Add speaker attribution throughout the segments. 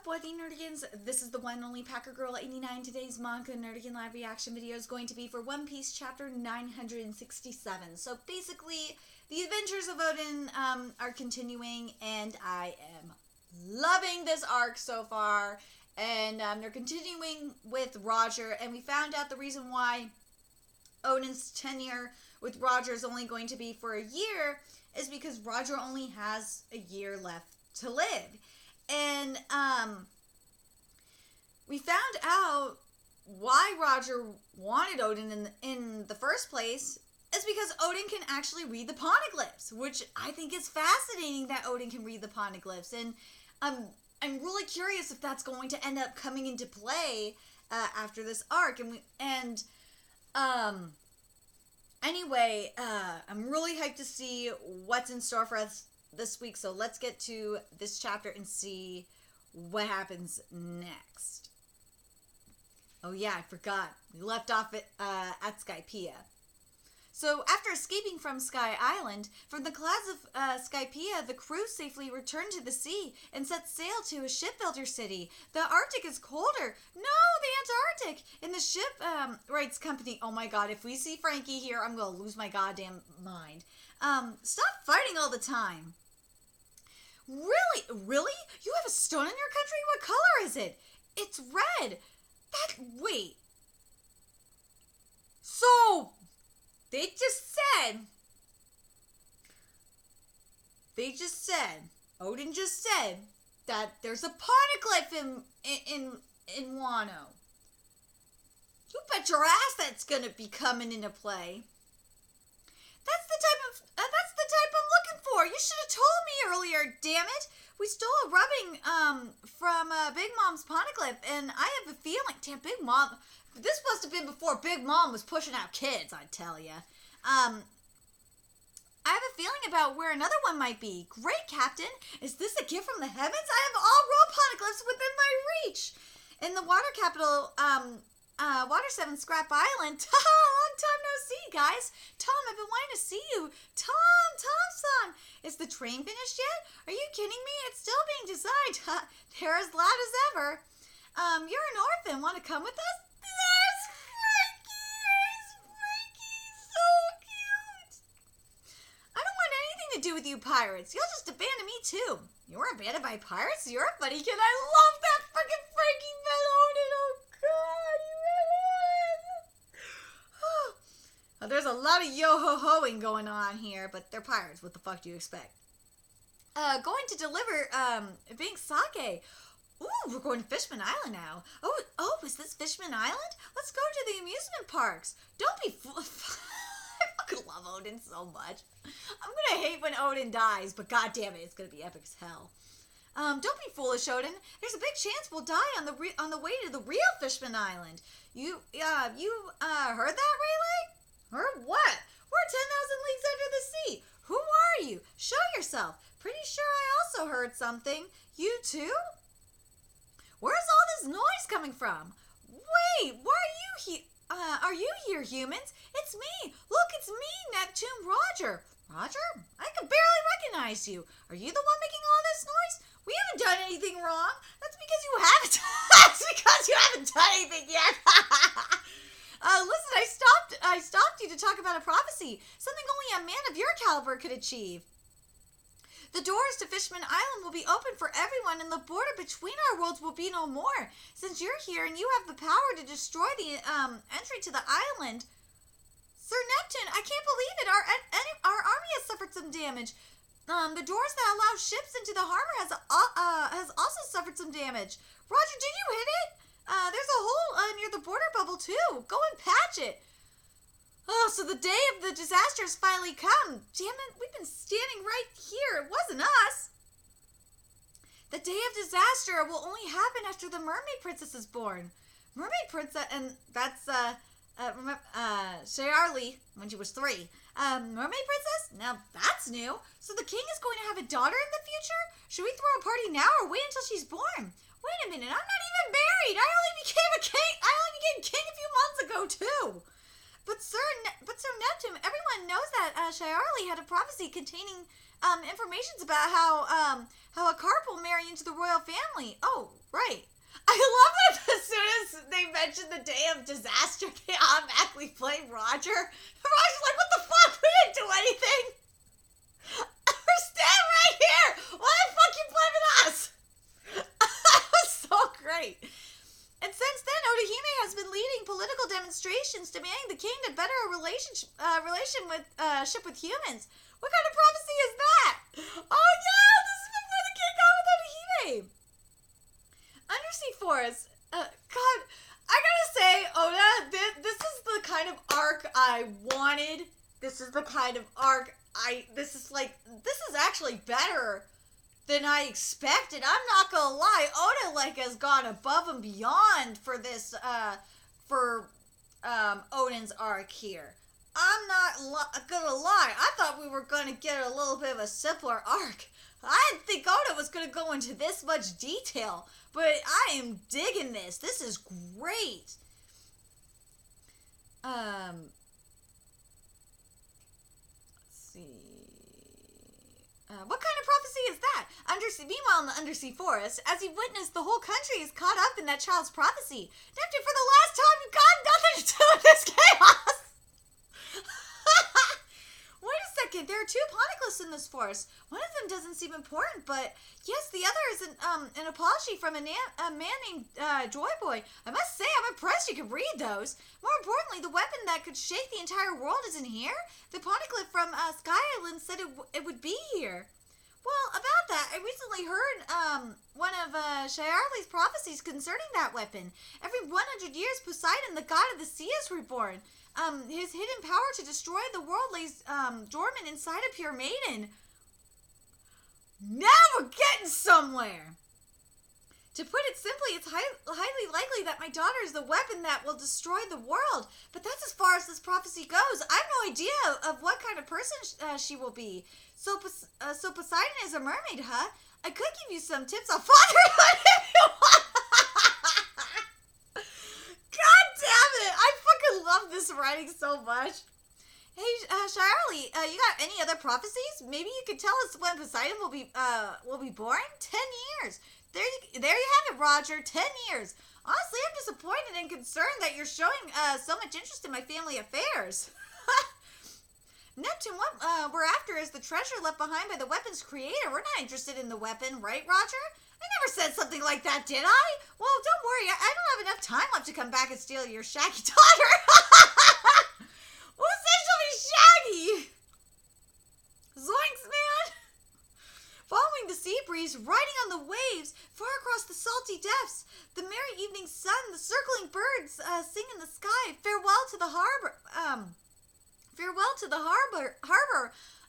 Speaker 1: what nerdigans? This is the one and only Packer Girl 89. Today's Manga Nerdigan live reaction video is going to be for One Piece chapter 967. So basically, the adventures of Odin are continuing, and I am loving this arc so far. And they're continuing with Roger, and we found out the reason why Odin's tenure with Roger is only going to be for a year is because Roger only has a year left to live. And we found out why Roger wanted Odin in the first place is because Odin can actually read the poneglyphs, which I think is fascinating that Odin can read the poneglyphs. And I'm really curious if that's going to end up coming into play after this arc. Anyway, I'm really hyped to see what's in store for us this week, so let's get to this chapter and see what happens next. Oh yeah, I forgot. We left off at Skypiea. So after escaping from Sky Island, from the clouds of Skypiea, the crew safely returned to the sea and set sail to a shipbuilder city. The Arctic is colder. No, the Antarctic! In the ship rights company. Oh my god, if we see Frankie here, I'm gonna lose my goddamn mind. Stop fighting all the time. Really? Really? You have a stone in your country? What color is it? It's red. Wait. So, They just said, Odin just said that there's a poneglyph in Wano. You bet your ass that's gonna be coming into play. That's the type I'm looking for. You should have told me earlier, damn it. We stole a rubbing from Big Mom's poneglyph, and I have a feeling, damn, Big Mom, this must have been before Big Mom was pushing out kids, I tell ya. I have a feeling about where another one might be. Great, Captain. Is this a gift from the heavens? I have all royal poneglyphs within my reach. In the water capital, Water 7 Scrap Island. Long time no see, guys. Tom, I've been wanting to see you. Tom-san. Is the train finished yet? Are you kidding me? It's still being designed. They're as loud as ever. You're an orphan. Want to come with us? There's Frankie. So cute. I don't want anything to do with you pirates. You'll just abandon me too. You were abandoned by pirates? You're a funny kid. I love that fucking Frankie Melody. Oh god, there's a lot of yo-ho-hoing going on here, but they're pirates. What the fuck do you expect? Going to deliver, being sake. Ooh, we're going to Fishman Island now. Oh, is this Fishman Island? Let's go to the amusement parks. Don't be I fucking love Odin so much. I'm gonna hate when Odin dies, but god damn it, it's gonna be epic as hell. Don't be foolish, Odin. There's a big chance we'll die on the way to the real Fishman Island. You heard that, Rayleigh? Heard what? We're 10,000 leagues under the sea. Who are you? Show yourself. Pretty sure I also heard something. You too? Where's all this noise coming from? Wait, why are you here? Are you here, humans? It's me. Look, it's me, Neptune Roger. Roger? I can barely recognize you. Are you the one making all this noise? We haven't done anything wrong. That's because you haven't. That's because you haven't done anything yet. Listen, I stopped you to talk about a prophecy. Something only a man of your caliber could achieve. The doors to Fishman Island will be open for everyone, and the border between our worlds will be no more. Since you're here and you have the power to destroy the entry to the island, Sir Neptune, I can't believe it. Our army has suffered some damage. The doors that allow ships into the harbor has also suffered some damage. Roger, did you hit it? There's a hole near the border bubble too. Go and patch it. Oh, so the day of the disaster has finally come. Damn it, we've been standing right here. It wasn't us. The day of disaster will only happen after the mermaid princess is born. Mermaid princess, and that's, Shayarli, when she was 3. Mermaid princess? Now that's new. So the king is going to have a daughter in the future? Should we throw a party now or wait until she's born? Wait a minute, I'm not even married. I only became king a few months ago, too. But Sir Neptune, everyone knows that Shayarli had a prophecy containing information's about how a carp will marry into the royal family. Oh, right. I love that as soon as they mention the day of disaster, they automatically blame Roger. Roger's like, what the fuck? We didn't do anything. We're standing right here. Why the fuck you blaming us? That was so great. And since then, Orihime has been leading political demonstrations demanding the king to better a relationship with humans. What kind of prophecy is that? Oh yeah, this is before the king got with Orihime. Undersea Forest. God, I gotta say, Oda, this is the kind of arc I wanted. This is the kind of arc this is actually better than I expected. I'm not gonna lie, Oda has gone above and beyond for this Odin's arc here. I'm not gonna lie, I thought we were gonna get a little bit of a simpler arc. I didn't think Oda was gonna go into this much detail, but I am digging this. This is great. Let's see. What kind of prophecy is that? Meanwhile, in the undersea forest, as you witnessed, the whole country is caught up in that child's prophecy. Neptune, for the last time, you've got nothing to do with this chaos. Wait a second, there are two poneglyphs in this forest. One of them doesn't seem important, but yes, the other is an apology from a man named Joy Boy. I must say, I'm impressed you could read those. More importantly, the weapon that could shake the entire world isn't here. The poneglyph from Sky Island said it would be here. Well, about that, I recently heard one of Shiarli's prophecies concerning that weapon. Every 100 years, Poseidon, the god of the sea, is reborn. His hidden power to destroy the world lays dormant inside a pure maiden. Now we're getting somewhere. To put it simply, it's highly likely that my daughter is the weapon that will destroy the world. But that's as far as this prophecy goes. I have no idea of what kind of person she will be. So Poseidon is a mermaid, huh? I could give you some tips on fatherhood if you want. God damn it! I fucking love this writing so much. Hey, Shiarli, you got any other prophecies? Maybe you could tell us when Poseidon will be born? 10 years. There you have it, Roger. 10 years. Honestly, I'm disappointed and concerned that you're showing so much interest in my family affairs. Neptune, what we're after is the treasure left behind by the weapon's creator. We're not interested in the weapon, right, Roger? I never said something like that, did I? Well, don't worry. I don't have enough time left to come back and steal your shaggy daughter. Who said she'll be shaggy? Zoinks, man. Following the sea breeze, riding on the waves, far across the salty depths, the merry evening sun, the circling birds sing in the sky. Farewell to the harbor.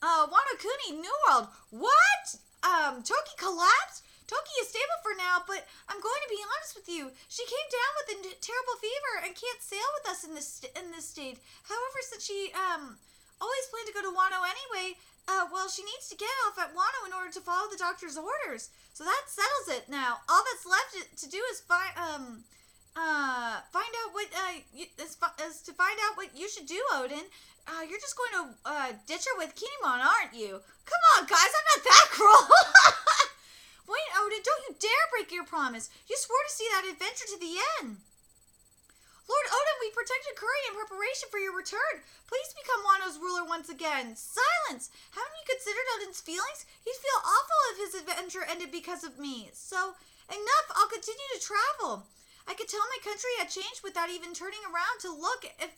Speaker 1: Wano Kuni, New World. What? Toki collapsed? Toki is stable for now, but I'm going to be honest with you. She came down with a terrible fever and can't sail with us in this state. However, since she always planned to go to Wano anyway, well, she needs to get off at Wano in order to follow the doctor's orders. So that settles it now. All that's left to do is find out what you should do, Odin. You're just going to ditch her with Kinemon, aren't you? Come on, guys, I'm not that cruel. Wait, Odin, don't you dare break your promise. You swore to see that adventure to the end. Lord Odin, we protected Curry in preparation for your return. Please become Wano's ruler once again. Silence! Haven't you considered Odin's feelings? He'd feel awful if his adventure ended because of me. So, enough, I'll continue to travel. I could tell my country had changed without even turning around to look. If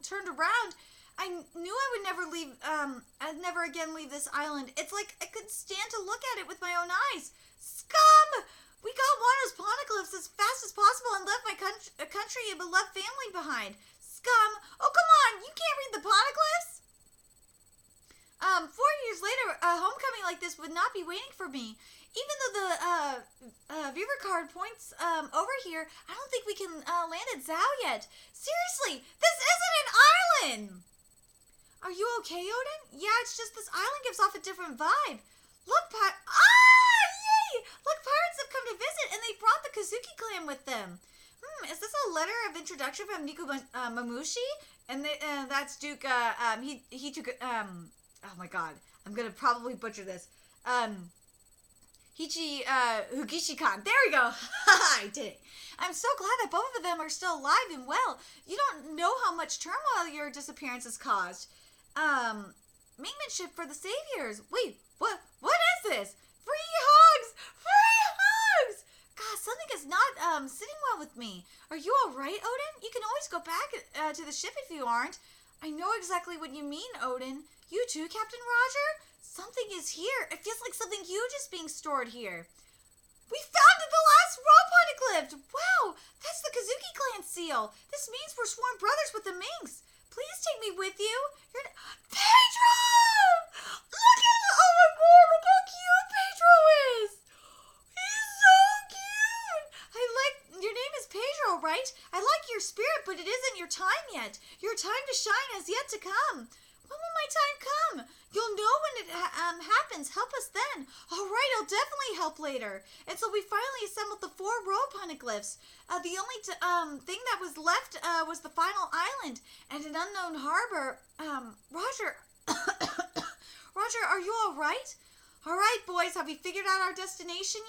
Speaker 1: turned around, I knew I would never leave. I'd never again leave this island. It's like I could stand to look at it with my own eyes. Scum! We got Wano's poneglyphs as fast as possible and left my country and beloved family behind. Scum! Oh, come on! You can't read the poneglyphs? 4 years later, a homecoming like this would not be waiting for me. Even though the Viva card points over here, I don't think we can land at Zhao yet. Seriously, this isn't an island! Are you okay, Odin? Yeah, it's just this island gives off a different vibe. Look, yay! Look, pirates have come to visit, and they brought the Kazuki clan with them. Is this a letter of introduction from Niku Mamushi? And that's Duke, he took, oh my god, I'm gonna probably butcher this. Hugishikan. There we go. I did it. I'm so glad that both of them are still alive and well. You don't know how much turmoil your disappearance has caused. Maintenance for the saviors. Wait, what is this? Free hugs! Free hugs! God, something is not sitting well with me. Are you alright, Odin? You can always go back to the ship if you aren't. I know exactly what you mean, Odin. You too, Captain Roger? Something is here. It feels like something huge is being stored here. We found the last rope poneglyph! Wow, that's the Kazuki clan seal. This means we're sworn brothers with the Minks. Please take me with you. Pedro! Look at, oh my god, look how cute Pedro is. He's so cute. Your name is Pedro, right? I like your spirit, but it isn't your time yet. Your time to shine has yet to come. When will my time come? You'll know when it happens. Help us then. All right, I'll definitely help later. And so we finally assembled the 4 rope poneglyphs. The only thing that was left was the final island and an unknown harbor. Roger, Roger, are you all right? All right, boys, have we figured out our destination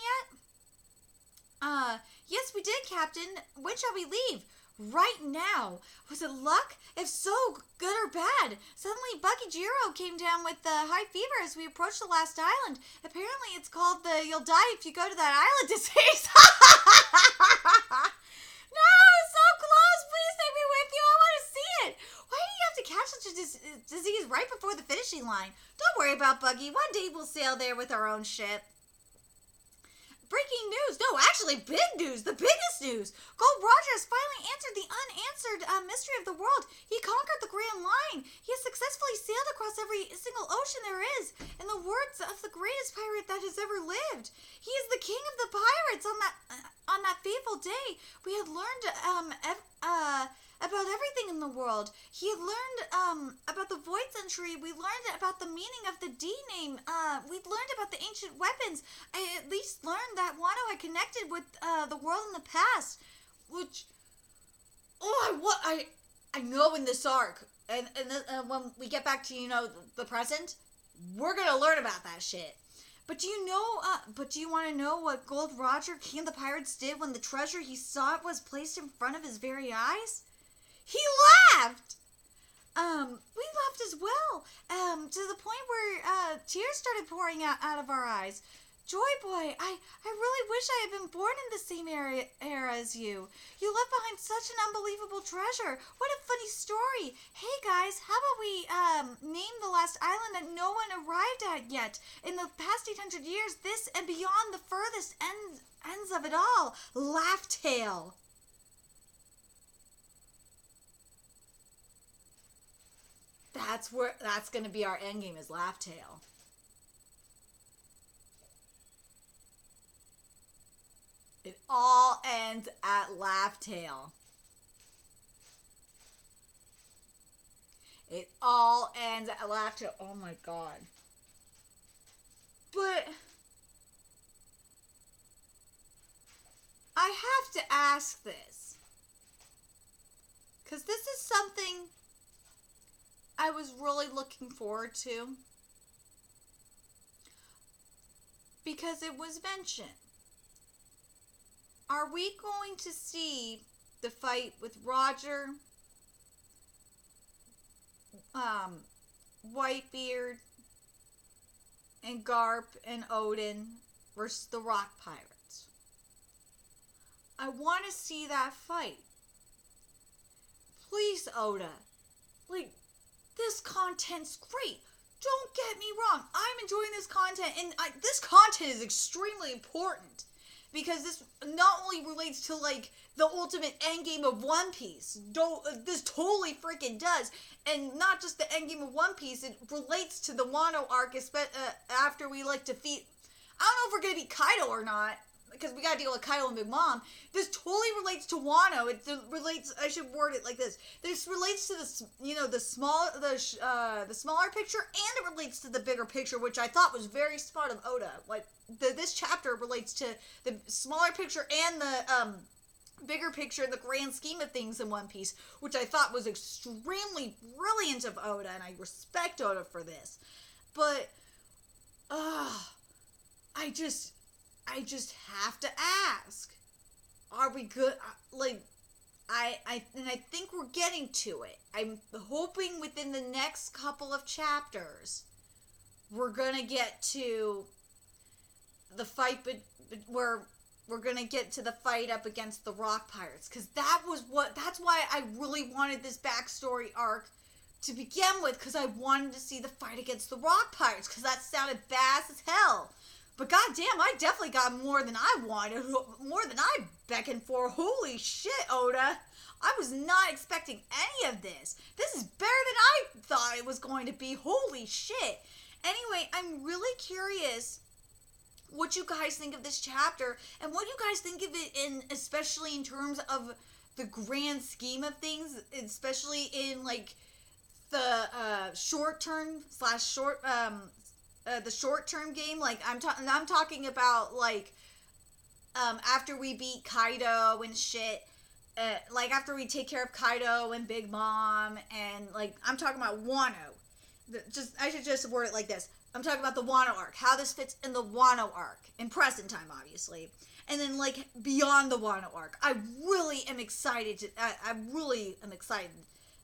Speaker 1: yet? Yes, we did, Captain. When shall we leave? Right now. Was it luck? If so, good or bad? Suddenly, Bucky Jiro came down with high fever as we approached the last island. Apparently, it's called the "You'll die if you go to that island" disease. No, so close. Please take me with you. I want to see it. Why do you have to catch such a disease right before the finishing line? Don't worry about Buggy. One day we'll sail there with our own ship. Breaking news. No, actually, big news. The biggest news. Gold Roger has finally answered the unanswered mystery of the world. He conquered the Grand Line. He has successfully sailed across every single ocean there is. In the words of the greatest pirate that has ever lived, he is the king of the pirates. On that fateful day, we had learned about everything in the world. He had learned about the Void Century. We learned about the meaning of the D name. We learned about the ancient weapons. I at least learned that Wano had connected with the world in the past, which I know in this arc, and when we get back to the present, we're gonna learn about that shit. But do you know? But do you want to know what Gold Roger, King of the Pirates, did when the treasure he sought was placed in front of his very eyes? He laughed! We laughed as well, to the point where tears started pouring out of our eyes. Joy Boy, I really wish I had been born in the same era as you. You left behind such an unbelievable treasure. What a funny story. Hey guys, how about we name the last island that no one arrived at yet? In the past 800 years, this and beyond the furthest ends of it all. Laugh Tale. That's gonna be our endgame, is Laugh Tale. It all ends at Laugh Tale. It all ends at Laugh Tale. Oh my god. But I have to ask this, because this is something I was really looking forward to, because it was mentioned. Are we going to see the fight with Roger, Whitebeard, and Garp and Odin versus the Rock Pirates? I want to see that fight. Please, Oda. This content's great. Don't get me wrong. I'm enjoying this content, and this content is extremely important, because this not only relates to the ultimate endgame of One Piece. This totally freaking does, and not just the endgame of One Piece. It relates to the Wano arc, after we defeat. I don't know if we're gonna beat Kaido or not, because we gotta deal with Kaido and Big Mom. This totally relates to Wano. It relates. I should word it like this. This relates to the smaller picture, and it relates to the bigger picture, which I thought was very smart of Oda. This chapter relates to the smaller picture and the bigger picture in the grand scheme of things in One Piece, which I thought was extremely brilliant of Oda, and I respect Oda for this. but I just have to ask, are we good? Like, I think we're getting to it. I'm hoping within the next couple of chapters we're gonna get to the fight, where we're gonna get to the fight up against the rock pirates, because that's why I really wanted this backstory arc to begin with, because I wanted to see the fight against the rock pirates, because that sounded fast as hell. But goddamn, I definitely got more than I wanted, more than I beckoned for. Holy shit, Oda. I was not expecting any of this. This is better than I thought it was going to be. Holy shit. Anyway, I'm really curious what you guys think of this chapter, and what you guys think of it especially in terms of the grand scheme of things, especially in, like, the short-term game. Like, I'm talking about, like, after we beat Kaido and shit, like, after we take care of Kaido and Big Mom, and, like, I'm talking about Wano. I should just word it like this. I'm talking about the Wano arc, how this fits in the Wano arc, in present time, obviously, and then, like, beyond the Wano arc. I really am excited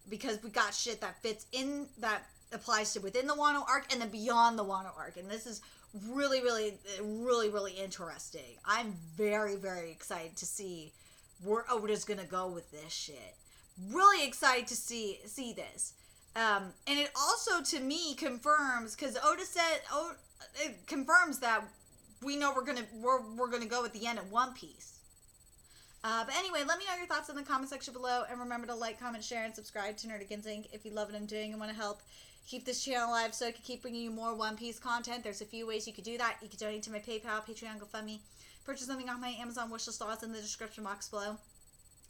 Speaker 1: because we got shit that fits in, that applies to within the Wano arc, and then beyond the Wano arc, and this is really, really, really, really interesting. I'm very, very excited to see where Oda's gonna go with this shit. Really excited to see this. And it also, to me, confirms, because Oda said, it confirms that we know we're gonna go at the end of One Piece. But anyway, let me know your thoughts in the comment section below, and remember to like, comment, share, and subscribe to Nerdigans Inc. if you love what I'm doing and want to help keep this channel alive so I can keep bringing you more One Piece content. There's a few ways you could do that. You could donate to my PayPal, Patreon, GoFundMe, purchase something off my Amazon wishlist, all in the description box below.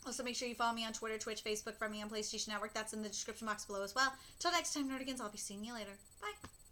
Speaker 1: Also, make sure you follow me on Twitter, Twitch, Facebook, friend me on PlayStation Network. That's in the description box below as well. Till next time, Nerdigans, I'll be seeing you later. Bye.